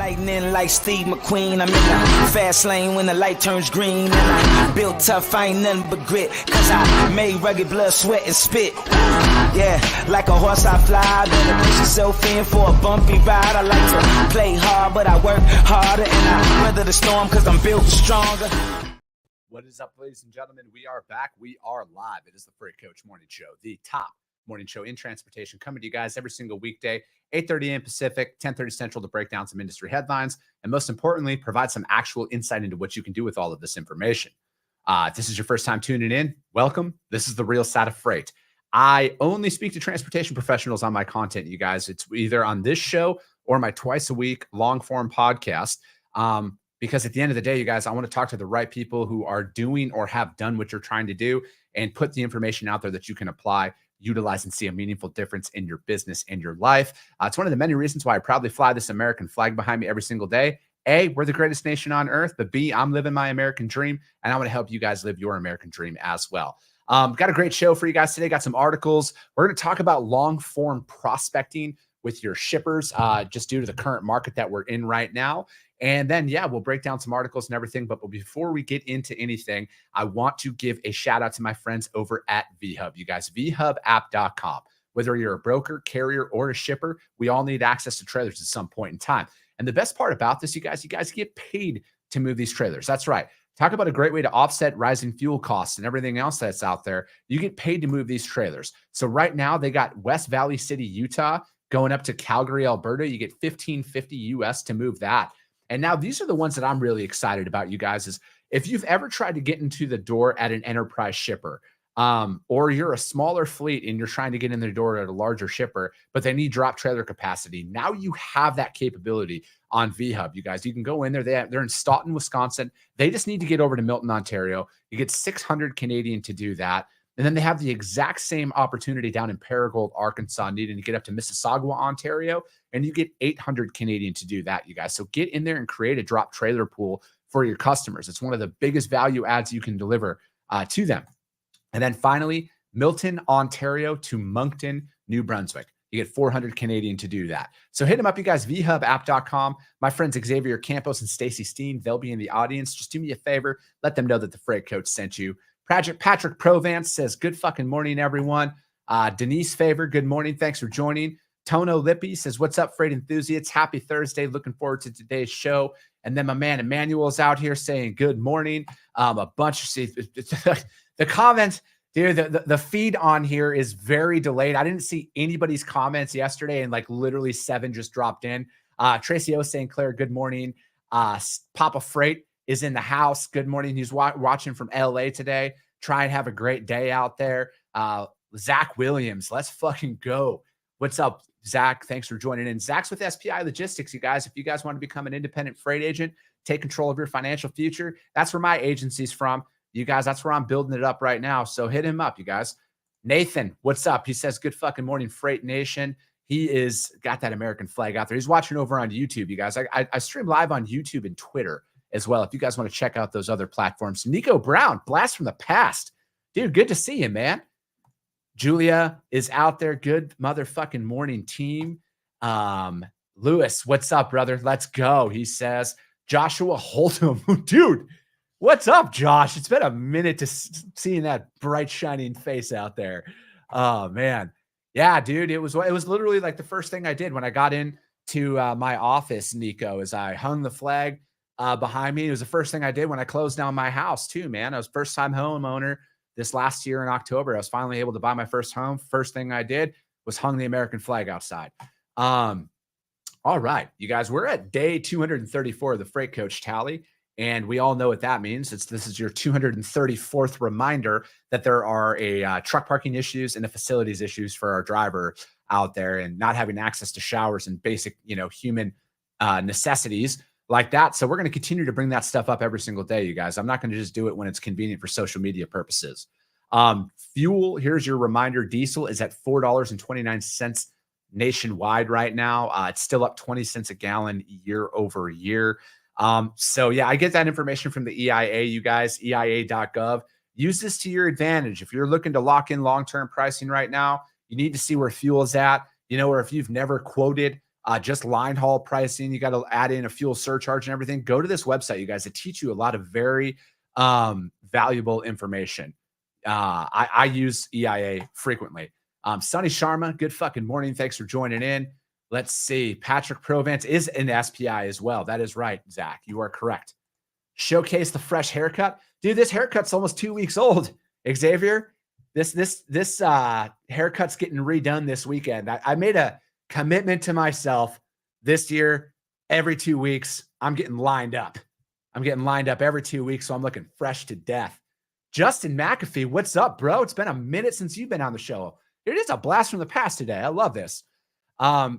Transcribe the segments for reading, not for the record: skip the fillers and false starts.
Lightning like Steve McQueen. I'm in the fast lane when the light turns green. And I built tough, I ain't nothing but grit. Cause I made rugged blood, sweat, and spit. Yeah, like a horse I fly. Better push yourself in for a bumpy ride. I like to play hard, but I work harder. And I weather the storm cause I'm built stronger. What is up, ladies and gentlemen? We are back. We are live. It is the Freight Coach Morning Show, the top morning show in transportation, coming to you guys every single weekday, 8:30 a.m. Pacific, 10:30 Central, to break down some industry headlines and, most importantly, provide some actual insight into what you can do with all of this information. If this is your first time tuning in, welcome. This is the real side of freight. I only speak to transportation professionals on my content, you guys. It's either on this show or my twice a week long form podcast. Because at the end of the day, you guys, I want to talk to the right people who are doing or have done what you're trying to do and put the information out there that you can apply, utilize, and see a meaningful difference in your business and your life. It's one of the many reasons why I proudly fly this American flag behind me every single day. A, we're the greatest nation on earth, but B, I'm living my American dream, and I want to help you guys live your American dream as well. Got a great show for you guys today. Got some articles. We're going to talk about long form prospecting with your shippers, just due to the current market that we're in right now. And then, yeah, we'll break down some articles and everything. But before we get into anything, I want to give a shout out to my friends over at VHub. You guys, vhubapp.com. Whether you're a broker, carrier, or a shipper, we all need access to trailers at some point in time. And the best part about this, you guys get paid to move these trailers. That's right. Talk about a great way to offset rising fuel costs and everything else that's out there. You get paid to move these trailers. So right now, they got West Valley City, Utah, going up to Calgary, Alberta. You get $1,550 US to move that. And now these are the ones that I'm really excited about, you guys, is if you've ever tried to get into the door at an enterprise shipper, or you're a smaller fleet and you're trying to get in the door at a larger shipper, but they need drop trailer capacity. Now you have that capability on VHub, you guys. You can go in there. They're in Staunton, Wisconsin. They just need to get over to Milton, Ontario. You get 600 Canadian to do that. And then they have the exact same opportunity down in Paragould, Arkansas, needing to get up to Mississauga, Ontario, and you get 800 Canadian to do that, you guys. So get in there and create a drop trailer pool for your customers. It's one of the biggest value adds you can deliver to them. And then finally, Milton, Ontario to Moncton, New Brunswick. You get 400 Canadian to do that. So hit them up, you guys, vhubapp.com. My friends Xavier Campos and Stacy Steen, they'll be in the audience. Just do me a favor. Let them know that the Freight Coach sent you. Patrick Provance says, good fucking morning, everyone. Denise Favor, good morning. Thanks for joining. Tono Lippy says, what's up, freight enthusiasts? Happy Thursday. Looking forward to today's show. And then my man Emmanuel's out here saying good morning. A bunch of the comments, dude, the feed on here is very delayed. I didn't see anybody's comments yesterday, and like literally 7 just dropped in. Tracy O saying, Claire, good morning. Papa Freight is in the house. Good morning. He's watching from LA today. Try and have a great day out there. Zach Williams, let's fucking go. What's up, Zach? Thanks for joining in. Zach's with SPI Logistics, you guys. If you guys want to become an independent freight agent, take control of your financial future, that's where my agency's from. You guys, that's where I'm building it up right now. So hit him up, you guys. Nathan, what's up? He says, good fucking morning, Freight Nation. He is got that American flag out there. He's watching over on YouTube, you guys. I stream live on YouTube and Twitter as well, if you guys want to check out those other platforms. Nico Brown, blast from the past. Dude, good to see you, man. Julia is out there. Good motherfucking morning, team. Lewis, what's up, brother? Let's go. He says, Joshua Hold'em. Dude, what's up, Josh? It's been a minute to seeing that bright, shining face out there. Oh, man. Yeah, dude, it was literally like the first thing I did when I got into my office, Nico, is I hung the flag behind me. It was the first thing I did when I closed down my house too, man. I was first time homeowner this last year in October. I was finally able to buy my first home. First thing I did was hung the American flag outside. All right, you guys, we're at day 234 of the Freight Coach tally. And we all know what that means. This is your 234th reminder that there are truck parking issues and the facilities issues for our driver out there, and not having access to showers and basic, human necessities like that. So we're going to continue to bring that stuff up every single day, you guys. I'm not going to just do it when it's convenient for social media purposes. Fuel, here's your reminder. Diesel is at $4.29 nationwide right now. It's still up 20 cents a gallon year over year. So yeah, I get that information from the EIA, you guys, EIA.gov. Use this to your advantage. If you're looking to lock in long-term pricing right now, you need to see where fuel is at, or if you've never quoted just line haul pricing. You got to add in a fuel surcharge and everything. Go to this website, you guys. It teach you a lot of very valuable information. I use EIA frequently. Sonny Sharma, good fucking morning. Thanks for joining in. Let's see. Patrick Provence is an SPI as well. That is right, Zach. You are correct. Showcase the fresh haircut. Dude, this haircut's almost 2 weeks old. Xavier, this haircut's getting redone this weekend. I made a commitment to myself this year. Every 2 weeks, I'm getting lined up. I'm getting lined up every 2 weeks, so I'm looking fresh to death. Justin McAfee, what's up, bro? It's been a minute since you've been on the show. It is a blast from the past today. I love this.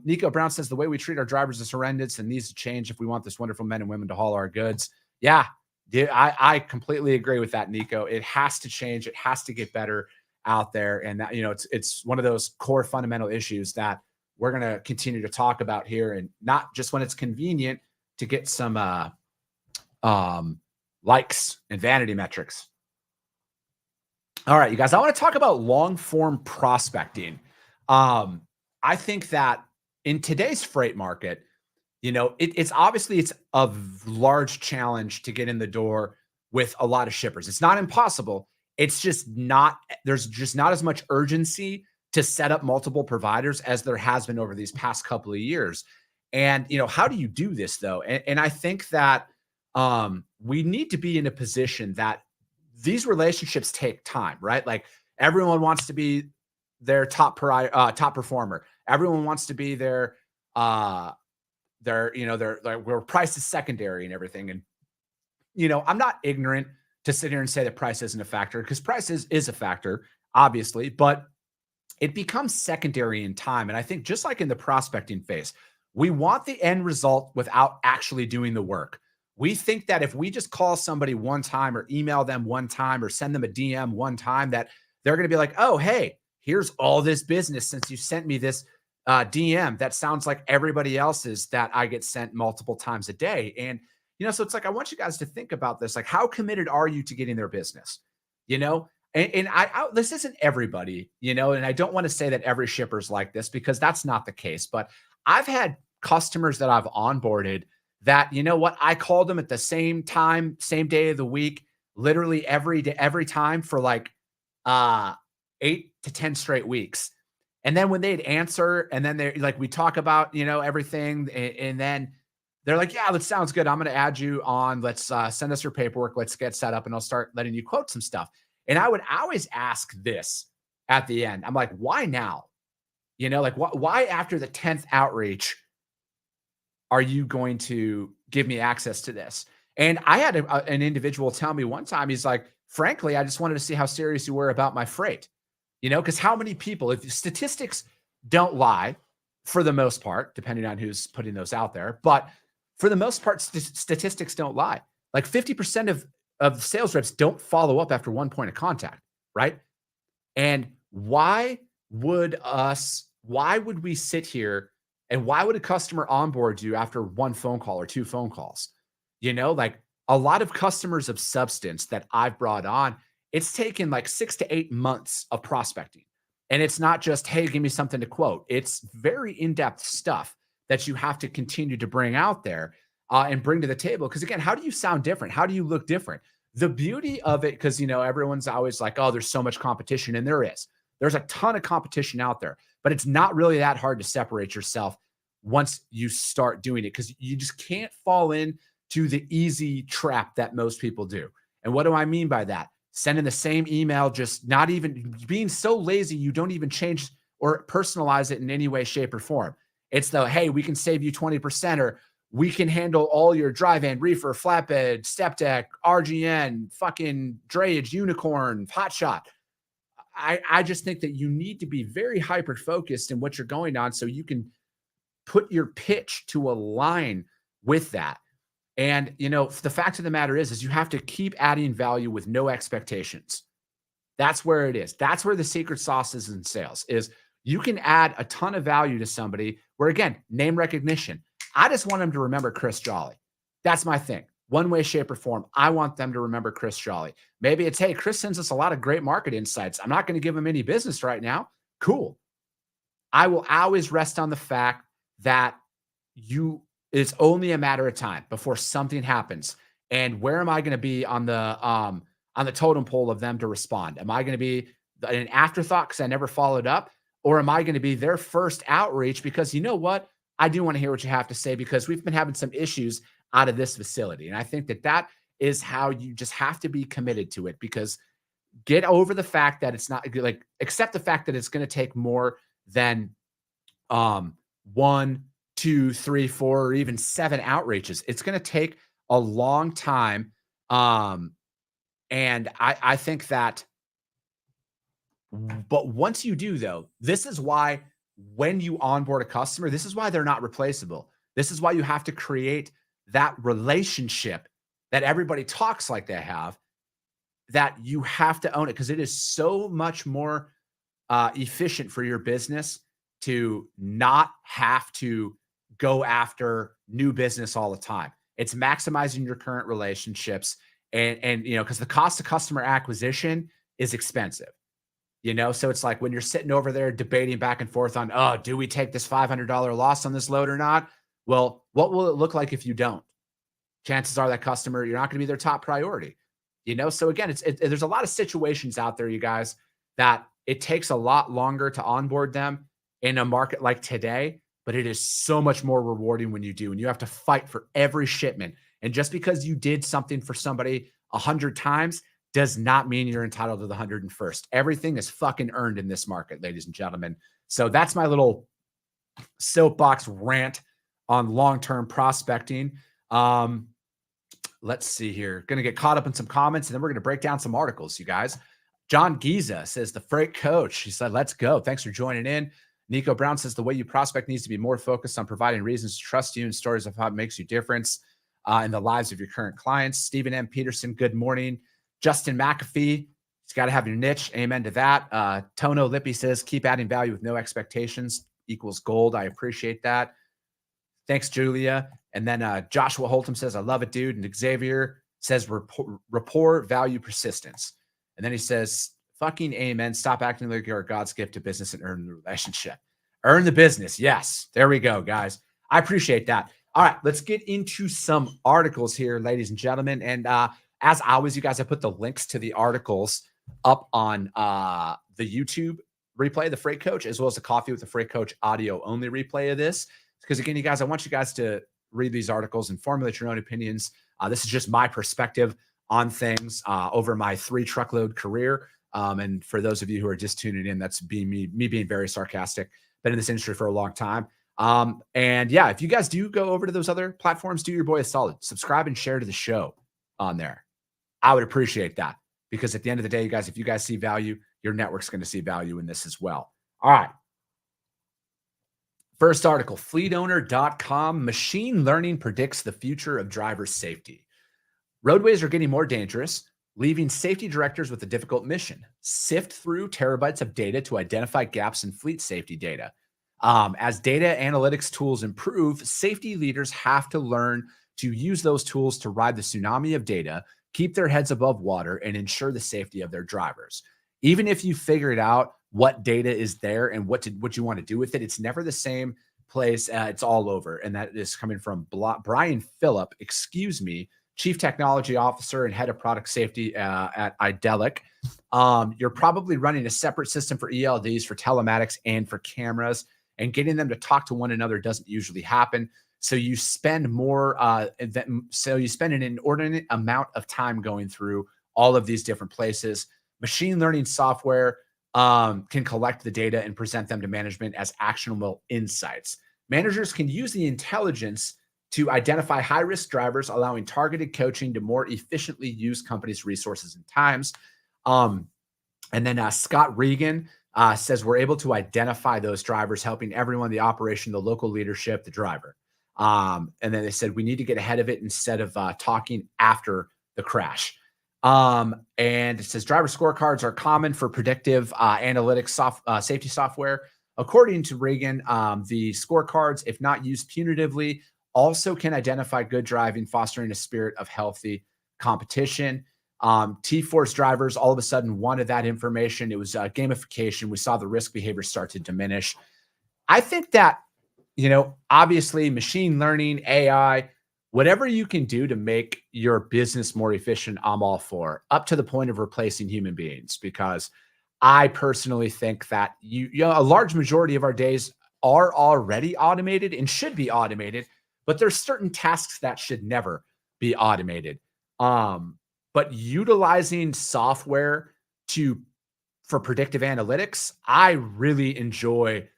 Nico Brown says the way we treat our drivers is horrendous and needs to change if we want this wonderful men and women to haul our goods. Yeah, dude, I completely agree with that, Nico. It has to change. It has to get better out there. And that, it's one of those core fundamental issues that we're going to continue to talk about here, and not just when it's convenient to get some likes and vanity metrics. All right, you guys, I want to talk about long form prospecting. I think that in today's freight market, it's obviously a large challenge to get in the door with a lot of shippers. It's not impossible. It's just not, there's just not as much urgency to set up multiple providers as there has been over these past couple of years. And, how do you do this though? And I think that we need to be in a position that these relationships take time, right? Like everyone wants to be their top performer. Everyone wants to be their where price is secondary and everything. And, I'm not ignorant to sit here and say that price isn't a factor, because price is a factor, obviously, but it becomes secondary in time. And I think just like in the prospecting phase, we want the end result without actually doing the work. We think that if we just call somebody one time or email them one time or send them a DM one time, that they're going to be like, oh, hey, here's all this business since you sent me this DM that sounds like everybody else's that I get sent multiple times a day. And, so it's like, I want you guys to think about this. Like, how committed are you to getting their business? And I this isn't everybody, and I don't want to say that every shipper's like this, because that's not the case. But I've had customers that I've onboarded that, I called them at the same time, same day of the week, literally every day, every time for like 8 to 10 straight weeks. And then when they'd answer, and then they're like, we talk about, everything. And then they're like, yeah, that sounds good. I'm going to add you on. Let's send us your paperwork. Let's get set up and I'll start letting you quote some stuff. And I would always ask this at the end. I'm like, why now? Why after the 10th outreach are you going to give me access to this? And I had an individual tell me one time, he's like, frankly, I just wanted to see how serious you were about my freight. Because how many people, if statistics don't lie for the most part, depending on who's putting those out there, but for the most part, statistics don't lie. Like 50% of sales reps don't follow up after one point of contact, right? And why would we sit here and why would a customer onboard you after one phone call or two phone calls? Like a lot of customers of substance that I've brought on, it's taken like 6 to 8 months of prospecting. And it's not just, hey, give me something to quote. It's very in-depth stuff that you have to continue to bring out there and bring to the table. Because again, how do you sound different? How do you look different? The beauty of it, because, everyone's always like, oh, there's so much competition. And there is. There's a ton of competition out there. But it's not really that hard to separate yourself once you start doing it, because you just can't fall into the easy trap that most people do. And what do I mean by that? Sending the same email, just not even being so lazy, you don't even change or personalize it in any way, shape, or form. It's the, hey, we can save you 20%, or we can handle all your dry van, reefer, flatbed, step deck, RGN, fucking drayage, unicorn, hotshot. I just think that you need to be very hyper-focused in what you're going on so you can put your pitch to align with that. And, the fact of the matter is you have to keep adding value with no expectations. That's where it is. That's where the secret sauce is in sales, is you can add a ton of value to somebody where, again, name recognition. I just want them to remember Chris Jolly. That's my thing. One way, shape, or form. I want them to remember Chris Jolly. Maybe it's, hey, Chris sends us a lot of great market insights. I'm not going to give him any business right now. Cool. I will always rest on the fact that it's only a matter of time before something happens. And where am I going to be on the totem pole of them to respond? Am I going to be an afterthought because I never followed up? Or am I going to be their first outreach because you know what? I do want to hear what you have to say because we've been having some issues out of this facility. And I think that is how you just have to be committed to it, because get over the fact that it's not like, accept the fact that it's going to take more than 1, 2, 3, 4, or even 7 outreaches. It's going to take a long time. And I think that, but once you do, though, this is why when you onboard a customer, this is why they're not replaceable. This is why you have to create that relationship that everybody talks like they have, that you have to own it, because it is so much more efficient for your business to not have to go after new business all the time. It's maximizing your current relationships, and because the cost of customer acquisition is expensive. So it's like when you're sitting over there debating back and forth on, oh, do we take this $500 loss on this load or not? Well, what will it look like if you don't? Chances are that customer, you're not going to be their top priority. So again, there's a lot of situations out there, you guys, that it takes a lot longer to onboard them in a market like today, but it is so much more rewarding when you do. And you have to fight for every shipment. And just because you did something for somebody 100 times does not mean you're entitled to the 101st. Everything is fucking earned in this market, ladies and gentlemen. So that's my little soapbox rant on long-term prospecting. Let's see here. Going to get caught up in some comments, and then we're going to break down some articles, you guys. John Giza says, the freight coach. He said, let's go. Thanks for joining in. Nico Brown says, the way you prospect needs to be more focused on providing reasons to trust you and stories of how it makes you difference in the lives of your current clients. Stephen M. Peterson, good morning. Justin McAfee, he's got to have your niche. Amen to that. Tono Lippy says, keep adding value with no expectations equals gold. I appreciate that. Thanks, Julia. And then Joshua Holtum says, I love it, dude. And Xavier says, rapport, value, persistence. And then he says, fucking amen. Stop acting like you're God's gift to business and earn the relationship. Earn the business. Yes. There we go, guys. I appreciate that. All right, let's get into some articles here, ladies and gentlemen. And as always, you guys, I put the links to the articles up on the YouTube replay, the Freight Coach, as well as the Coffee with the Freight Coach audio only replay of this. Because again, you guys, I want you guys to read these articles and formulate your own opinions. This is just my perspective on things over my 3 truckload career. And for those of you who are just tuning in, that's me being very sarcastic. Been in this industry for a long time. And yeah, if you guys do go over to those other platforms, do your boy a solid. Subscribe and share to the show on there. I would appreciate that, because at the end of the day, you guys, if you guys see value, your network's going to see value in this as well. All right. First article, fleetowner.com. Machine learning predicts the future of driver safety. Roadways are getting more dangerous, leaving safety directors with a difficult mission. Sift through terabytes of data to identify gaps in fleet safety data. As data analytics tools improve, safety leaders have to learn to use those tools to ride the tsunami of data, keep their heads above water, and ensure the safety of their drivers. Even if you figured out what data is there and what you want to do with it, it's never the same place. It's all over. And that is coming from Brian Phillip, Chief Technology Officer and Head of Product Safety at Idelic. You're probably running a separate system for ELDs, for telematics, and for cameras, and getting them to talk to one another doesn't usually happen. So you spend you spend an inordinate amount of time going through all of these different places. Machine learning software can collect the data and present them to management as actionable insights. Managers can use the intelligence to identify high-risk drivers, allowing targeted coaching to more efficiently use companies' resources and times. And then Scott Regan says, we're able to identify those drivers, helping everyone, the operation, the local leadership, the driver. And then they said, we need to get ahead of it instead of talking after the crash. And it says driver scorecards are common for predictive analytics safety software. According to Reagan, the scorecards, if not used punitively, also can identify good driving, fostering a spirit of healthy competition. T-Force drivers all of a sudden wanted that information. It was gamification. We saw the risk behavior start to diminish. I think that obviously machine learning, AI, whatever you can do to make your business more efficient, I'm all for, up to the point of replacing human beings, because I personally think that a large majority of our days are already automated and should be automated, but there's certain tasks that should never be automated. But utilizing software to for predictive analytics, I really enjoy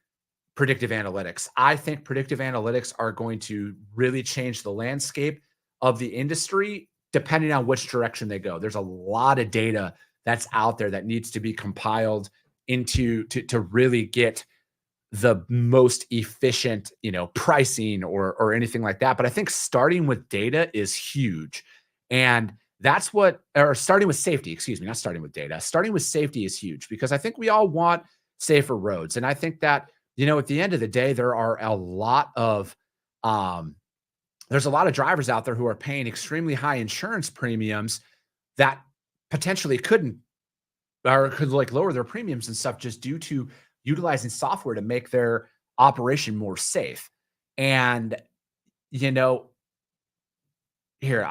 predictive analytics. I think predictive analytics are going to really change the landscape of the industry depending on which direction they go. There's a lot of data that's out there that needs to be compiled into to really get the most efficient, pricing or anything like that. But I think starting with data is huge. And that's what, or starting with safety, excuse me, not starting with data. Starting with safety is huge because I think we all want safer roads. And I think that, at the end of the day, there are a lot of there's a lot of drivers out there who are paying extremely high insurance premiums that potentially couldn't or could like lower their premiums and stuff just due to utilizing software to make their operation more safe. And, you know, here,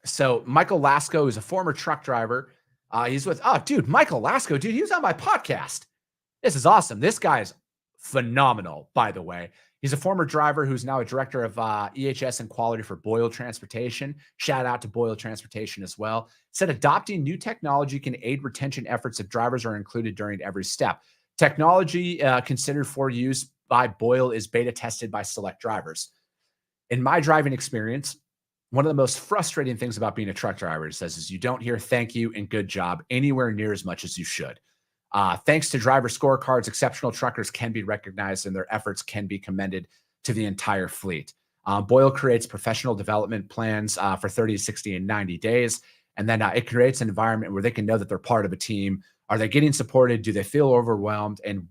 so Michael Lasco is a former truck driver. He's with, Michael Lasco, dude, he was on my podcast. This is awesome. This guy is phenomenal, by the way. He's a former driver who's now a director of EHS and quality for Boyle Transportation. Shout out to Boyle Transportation as well. Said adopting new technology can aid retention efforts if drivers are included during every step. Technology considered for use by Boyle is beta tested by select drivers. In my driving experience, one of the most frustrating things about being a truck driver, it says, is you don't hear thank you and good job anywhere near as much as you should. Thanks to driver scorecards, exceptional truckers can be recognized and their efforts can be commended to the entire fleet. Boyle creates professional development plans for 30, 60, and 90 days. And then it creates an environment where they can know that they're part of a team. Are they getting supported? Do they feel overwhelmed? And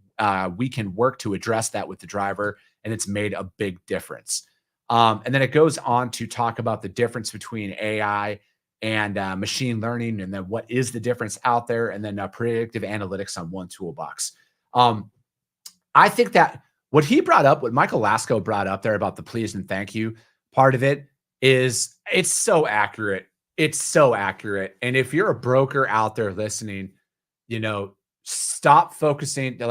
we can work to address that with the driver. And it's made a big difference. And then it goes on to talk about the difference between AI and machine learning, and then what is the difference out there, and then predictive analytics on one toolbox. I think that what he brought up, what Michael Lasco brought up there about the please and thank you part of it is it's so accurate. It's so accurate. And if you're a broker out there listening, stop focusing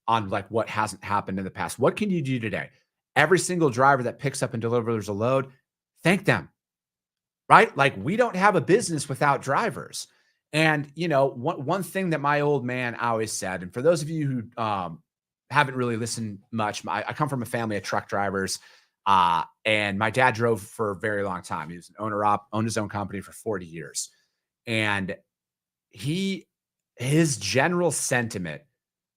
on what hasn't happened in the past. What can you do today? Every single driver that picks up and delivers a load, thank them. Right? Like, we don't have a business without drivers. And, one thing that my old man always said, and for those of you who haven't really listened much, I come from a family of truck drivers, and my dad drove for a very long time. He was an owned his own company for 40 years. And his general sentiment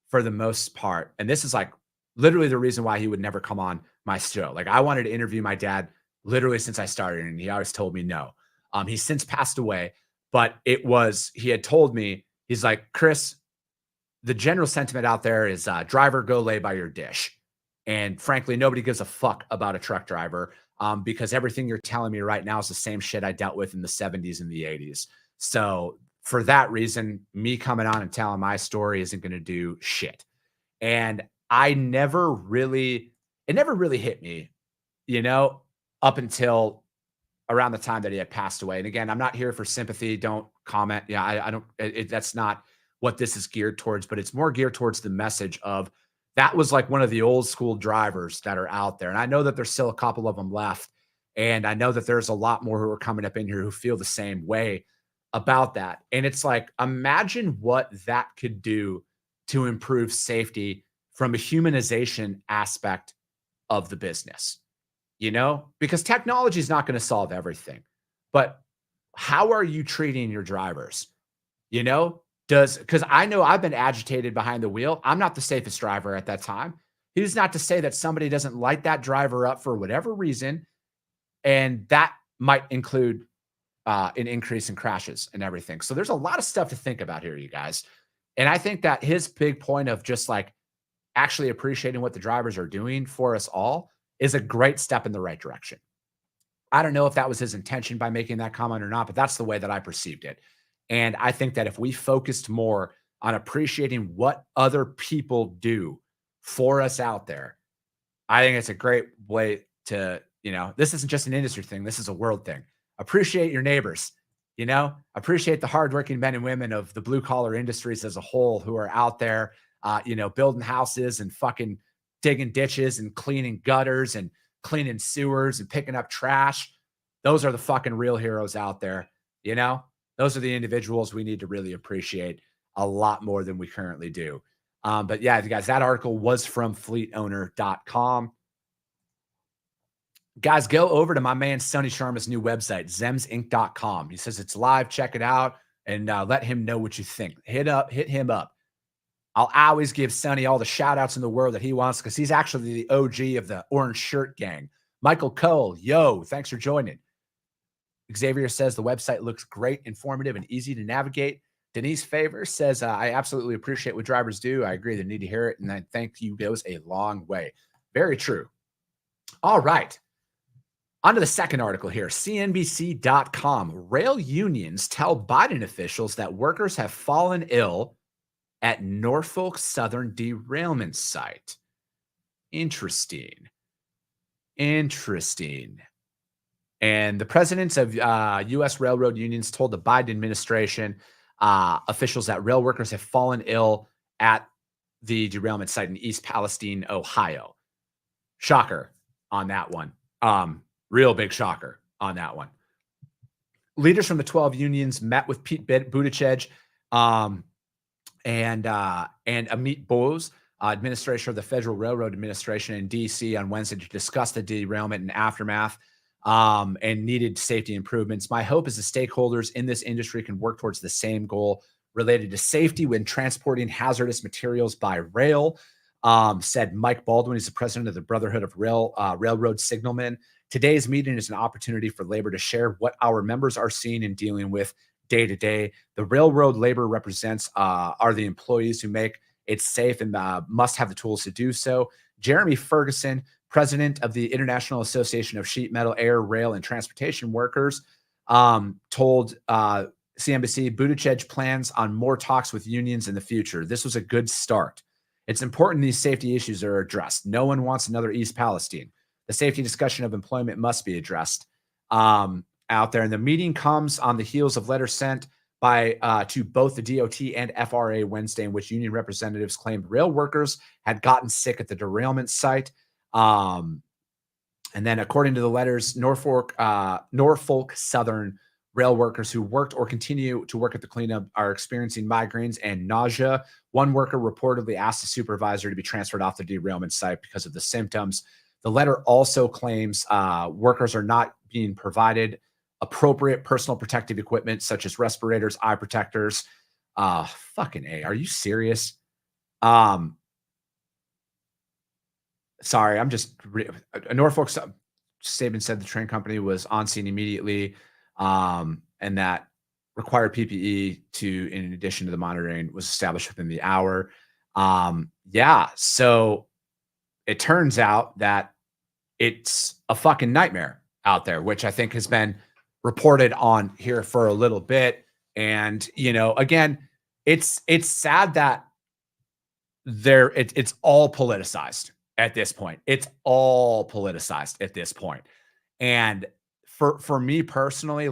for the most part, and this is like literally the reason why he would never come on my show. Like, I wanted to interview my dad literally since I started, and he always told me no. He's since passed away, but he had told me, he's like, Chris, the general sentiment out there is driver, go lay by your dish. And frankly, nobody gives a fuck about a truck driver because everything you're telling me right now is the same shit I dealt with in the 70s and the 80s. So for that reason, me coming on and telling my story isn't going to do shit. And it never really hit me, up until around the time that he had passed away. And again, I'm not here for sympathy. Don't comment. Yeah, I don't, that's not what this is geared towards, but it's more geared towards the message of that was like one of the old school drivers that are out there. And I know that there's still a couple of them left. And I know that there's a lot more who are coming up in here who feel the same way about that. And it's like, imagine what that could do to improve safety from a humanization aspect of the business. Because technology is not going to solve everything, but how are you treating your drivers? Because I know I've been agitated behind the wheel. I'm not the safest driver at that time. Who's not to say that somebody doesn't light that driver up for whatever reason, and that might include an increase in crashes and everything. So there's a lot of stuff to think about here, you guys. And I think that his big point of just like actually appreciating what the drivers are doing for us all is a great step in the right direction. I don't know if that was his intention by making that comment or not, but that's the way that I perceived it. And I think that if we focused more on appreciating what other people do for us out there, I think it's a great way to, this isn't just an industry thing. This is a world thing. Appreciate your neighbors, appreciate the hardworking men and women of the blue collar industries as a whole who are out there, building houses and fucking digging ditches and cleaning gutters and cleaning sewers and picking up trash. Those are the fucking real heroes out there. Those are the individuals we need to really appreciate a lot more than we currently do. But yeah, guys, that article was from fleetowner.com. Guys, go over to my man Sonny Sharma's new website, zemsinc.com. He says it's live. Check it out and let him know what you think. Hit him up. I'll always give Sonny all the shout outs in the world that he wants because he's actually the OG of the orange shirt gang. Michael Cole, yo, thanks for joining. Xavier says the website looks great, informative, and easy to navigate. Denise Favor says, I absolutely appreciate what drivers do. I agree they need to hear it, and I thank you goes a long way. Very true. All right. On to the second article here. CNBC.com. Rail unions tell Biden officials that workers have fallen ill at Norfolk Southern derailment site. Interesting. And the presidents of U.S. railroad unions told the Biden administration officials that rail workers have fallen ill at the derailment site in East Palestine, Ohio. Shocker on that one. Real big shocker on that one. Leaders from the 12 unions met with Pete Buttigieg and Amit Bose, administrator of the Federal Railroad Administration in D.C. on Wednesday to discuss the derailment and aftermath and needed safety improvements. My hope is the stakeholders in this industry can work towards the same goal related to safety when transporting hazardous materials by rail, said Mike Baldwin. He's the president of the Brotherhood of Railroad Signalmen. Today's meeting is an opportunity for labor to share what our members are seeing and dealing with day to day. The railroad labor represents are the employees who make it safe and must have the tools to do so. Jeremy Ferguson, president of the International Association of Sheet Metal, Air, Rail, and Transportation Workers, told CNBC Buttigieg plans on more talks with unions in the future. This was a good start. It's important these safety issues are addressed. No one wants another East Palestine. The safety discussion of employment must be addressed out there. And the meeting comes on the heels of letters sent by to both the DOT and FRA Wednesday, in which union representatives claimed rail workers had gotten sick at the derailment site. And then, according to the letters, Norfolk Southern rail workers who worked or continue to work at the cleanup are experiencing migraines and nausea. One worker reportedly asked the supervisor to be transferred off the derailment site because of the symptoms. The letter also claims workers are not being provided appropriate personal protective equipment such as respirators, eye protectors. Fucking A, are you serious? Sorry, I'm just Norfolk statement said the train company was on scene immediately, and that required PPE in addition to the monitoring was established within the hour. So it turns out that it's a fucking nightmare out there, which I think has been reported on here for a little bit. And, again, it's sad that it's all politicized at this point. It's all politicized at this point. And for me personally,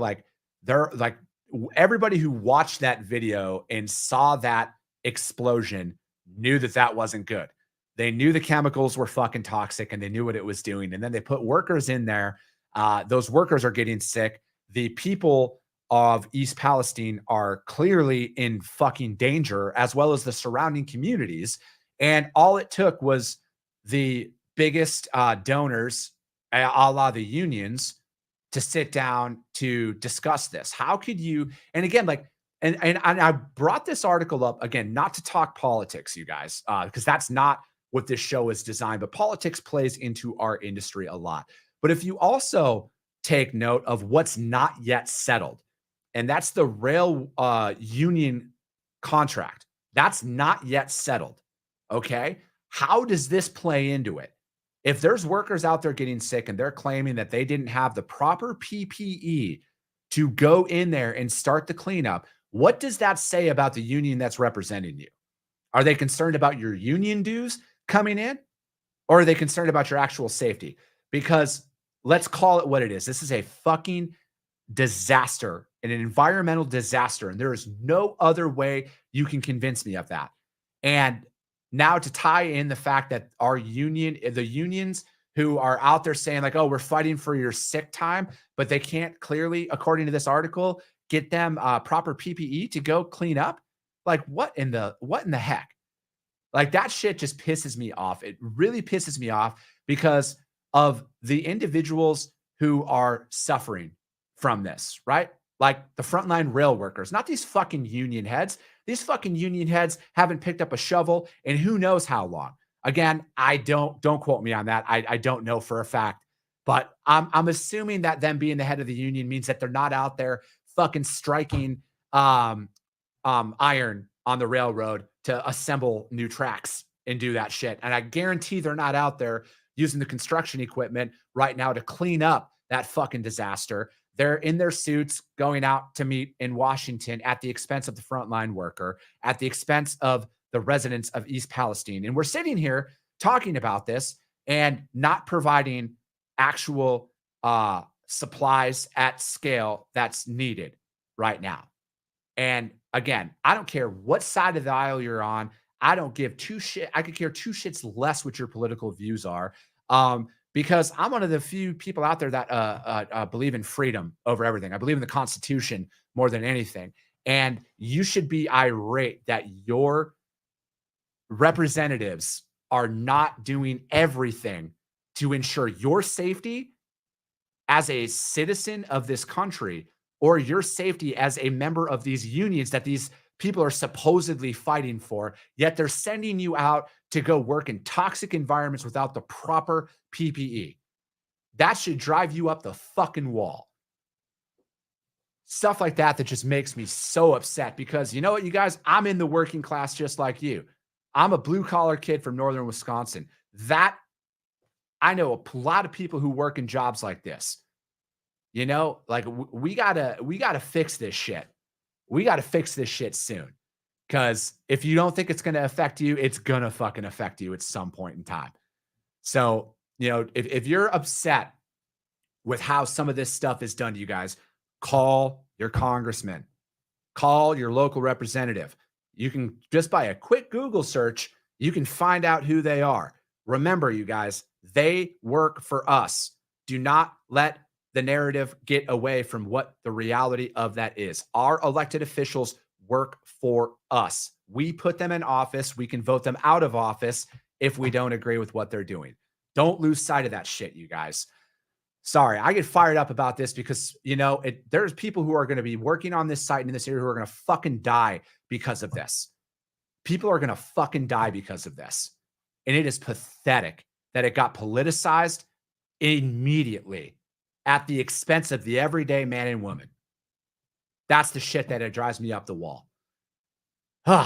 everybody who watched that video and saw that explosion knew that wasn't good. They knew the chemicals were fucking toxic and they knew what it was doing. And then they put workers in there. Those workers are getting sick. The people of East Palestine are clearly in fucking danger, as well as the surrounding communities. And all it took was the biggest donors, a la the unions, to sit down to discuss this. How could you, and again, and I brought this article up again, not to talk politics, you guys, because that's not what this show is designed, but politics plays into our industry a lot. But if you also take note of what's not yet settled, and that's the rail union contract, that's not yet settled. Okay. How does this play into it? If there's workers out there getting sick and they're claiming that they didn't have the proper PPE to go in there and start the cleanup, what does that say about the union that's representing you? Are they concerned about your union dues coming in? Or are they concerned about your actual safety? Because let's call it what it is. This is a fucking disaster, an environmental disaster. And there is no other way you can convince me of that. And now to tie in the fact that our union, the unions who are out there saying like, oh, we're fighting for your sick time, but they can't clearly, according to this article, get them proper PPE to go clean up. Like what in the heck? Like that shit just pisses me off. It really pisses me off because of the individuals who are suffering from this, right? Like the frontline rail workers, not these fucking union heads. These fucking union heads haven't picked up a shovel in who knows how long. Again, I don't quote me on that. I don't know for a fact, but I'm assuming that them being the head of the union means that they're not out there fucking striking iron on the railroad to assemble new tracks and do that shit. And I guarantee they're not out there using the construction equipment right now to clean up that fucking disaster. They're in their suits going out to meet in Washington at the expense of the frontline worker, at the expense of the residents of East Palestine. And we're sitting here talking about this and not providing actual supplies at scale that's needed right now. And again, I don't care what side of the aisle you're on. I don't give two shit. I could care two shits less what your political views are. Because I'm one of the few people out there that believe in freedom over everything. I believe in the Constitution more than anything. And you should be irate that your representatives are not doing everything to ensure your safety as a citizen of this country or your safety as a member of these unions that these people are supposedly fighting for, yet they're sending you out to go work in toxic environments without the proper PPE. That should drive you up the fucking wall. Stuff like that just makes me so upset because you know what, you guys, I'm in the working class just like you. I'm a blue collar kid from northern Wisconsin. That I know a lot of people who work in jobs like this. You know, like we gotta fix this shit. We got to fix this shit soon. Because if you don't think it's going to affect you, it's going to fucking affect you at some point in time. So, you know, if you're upset with how some of this stuff is done to you guys, call your congressman, call your local representative. You can just by a quick Google search, you can find out who they are. Remember, you guys, they work for us. Do not let the narrative get away from what the reality of that is. Our elected officials work for us. We put them in office. We can vote them out of office if we don't agree with what they're doing. Don't lose sight of that shit, you guys. Sorry, I get fired up about this because, you know, there's people who are going to be working on this site and in this area who are going to fucking die because of this. People are going to fucking die because of this. And it is pathetic that it got politicized immediately at the expense of the everyday man and woman. That's the shit that it drives me up the wall. All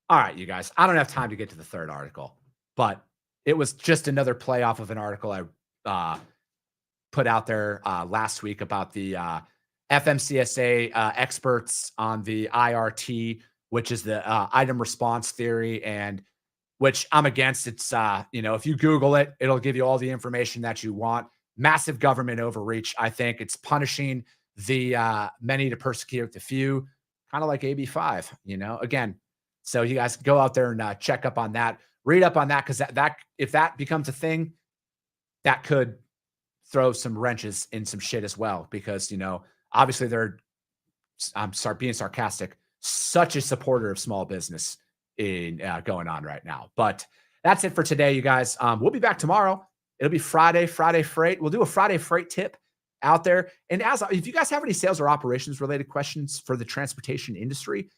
right, you guys. I don't have time to get to the third article, but it was just another play off of an article I put out there last week about the FMCSA experts on the IRT, which is the item response theory, and which I'm against. It's, you know, if you Google it, it'll give you all the information that you want. Massive government overreach. I think it's punishing the many to persecute the few, kind of like AB5, you know, again. So you guys go out there and check up on that, read up on that, because that if that becomes a thing, that could throw some wrenches in some shit as well. Because, you know, obviously I'm sorry, being sarcastic, such a supporter of small business in going on right now. But that's it for today, you guys. We'll be back tomorrow. It'll be Friday Freight. We'll do a Friday Freight tip out there. And if you guys have any sales or operations related questions for the transportation industry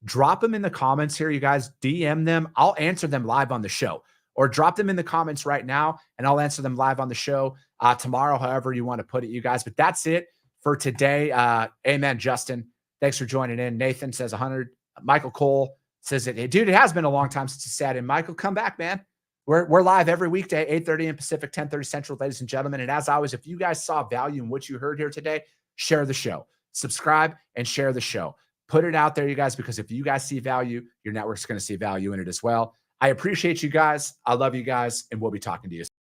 drop them in the comments here, you guys. DM them. I'll answer them live on the show, or drop them in the comments right now and I'll answer them live on the show tomorrow, however you want to put it, you guys. But that's it for today. Amen, Justin. Thanks for joining in. Nathan says 100. Michael Cole says it. Hey, dude, it has been a long time since you sat in. Michael, come back, man. We're live every weekday, 8:30 a.m. Pacific, 10:30 Central, ladies and gentlemen. And as always, if you guys saw value in what you heard here today, share the show, subscribe, and share the show. Put it out there, you guys, because if you guys see value, your network's going to see value in it as well. I appreciate you guys. I love you guys, and we'll be talking to you soon.